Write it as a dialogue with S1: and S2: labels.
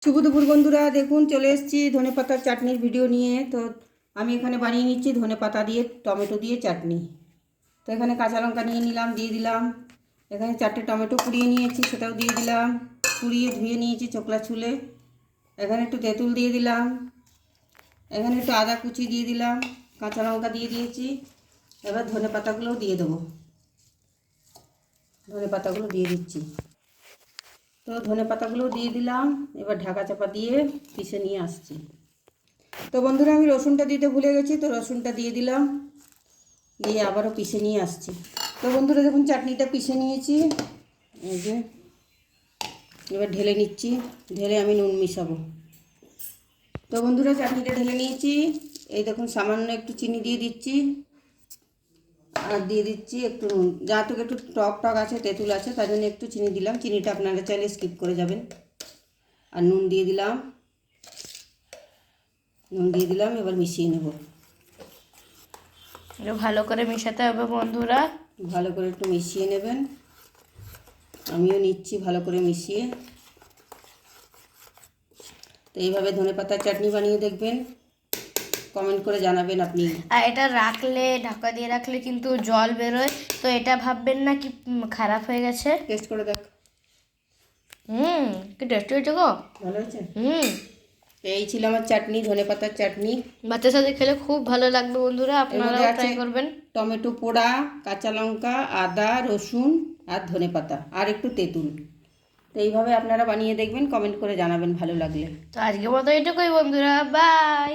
S1: শুভ দুপুর বন্ধুরা, দেখুন চলে এসেছি ধনেপাতার চাটনির ভিডিও নিয়ে। তো আমি এখানে বানিয়ে নিচ্ছি ধনেপাতা দিয়ে টমেটো দিয়ে চাটনি। তো এখানে কাঁচা লঙ্কা নিয়ে নিলাম, দিয়ে দিলাম। এখানে 4টে টমেটো কুড়িয়ে নিয়েছি, সেটাও দিয়ে দিলাম। কুড়িয়ে ধুয়ে নিয়েছি চোকলা ছুলে। এখানে একটু তেঁতুল দিয়ে দিলাম। এখানে একটু আদা কুচি দিয়ে দিলাম, কাঁচা লঙ্কা দিয়ে দিয়েছি। এবার ধনেপাতাগুলোও দিয়ে দেবো। ধনেপাতাগুলো দিয়ে দিচ্ছি। তো ধনেপাতাগুলো দিয়ে দিলাম। এবার ঢাকা চাপা দিয়ে পিষে নিয়ে আসছি। তো বন্ধুরা, আমি রসুনটা দিতে ভুলে গেছি, তো রসুনটা দিয়ে দিলাম, দিয়ে আবারও পিষে নিয়ে আসছি। তো বন্ধুরা দেখুন, চাটনিটা পিষে নিয়েছি। এই যে এবার ঢেলে নিচ্ছি, ঢেলে আমি নুন মিশাবো। তো বন্ধুরা, চাটনিটা ঢেলে নিয়েছি। এই দেখুন, সামান্য একটু চিনি দিয়ে দিচ্ছি, আর দিয়ে দিচ্ছি একটু নুন। যাতে একটু টক টক আছে, তেঁতুল আছে, তার জন্য একটু চিনি দিলাম। চিনিটা আপনারা চাইলে স্কিপ করে যাবেন। আর নুন দিয়ে দিলাম, নুন দিয়ে দিলাম। এবার মিশিয়ে নেব।
S2: ভালো করে মেশাতে হবে বন্ধুরা।
S1: ভালো করে একটু মিশিয়ে নেবেন। আমিও নিচ্ছি ভালো করে মিশিয়ে। তো এইভাবে ধনেপাতার চাটনি বানিয়ে দেখবেন, কমেন্ট করে জানাবেন আপনি।
S2: আর এটা রাখলে, ঢাকা দিয়ে রাখলে কিন্তু জল বেরোয়, তো এটা ভাববেন না কি খারাপ হয়ে গেছে।
S1: টেস্ট করে দেখ।
S2: কি টেস্টি হয়েছে গো।
S1: ভালো হয়েছে।
S2: তো
S1: এই ছিল আমার চাটনি, ধনেপাতার চাটনি।
S2: বাচ্চার সাথে খেলে খুব ভালো লাগবে বন্ধুরা,
S1: এর মধ্যে
S2: আপনারাও
S1: আছে
S2: ট্রাই করবেন।
S1: টমেটো পোড়া, কাঁচা লঙ্কা, আদা, রসুন আর ধনেপাতা আর একটু তেঁতুল। তো এইভাবে আপনারা বানিয়ে দেখবেন, কমেন্ট করে জানাবেন ভালো লাগলে।
S2: তো আজকের মতো এটুকুই বন্ধুরা, বাই।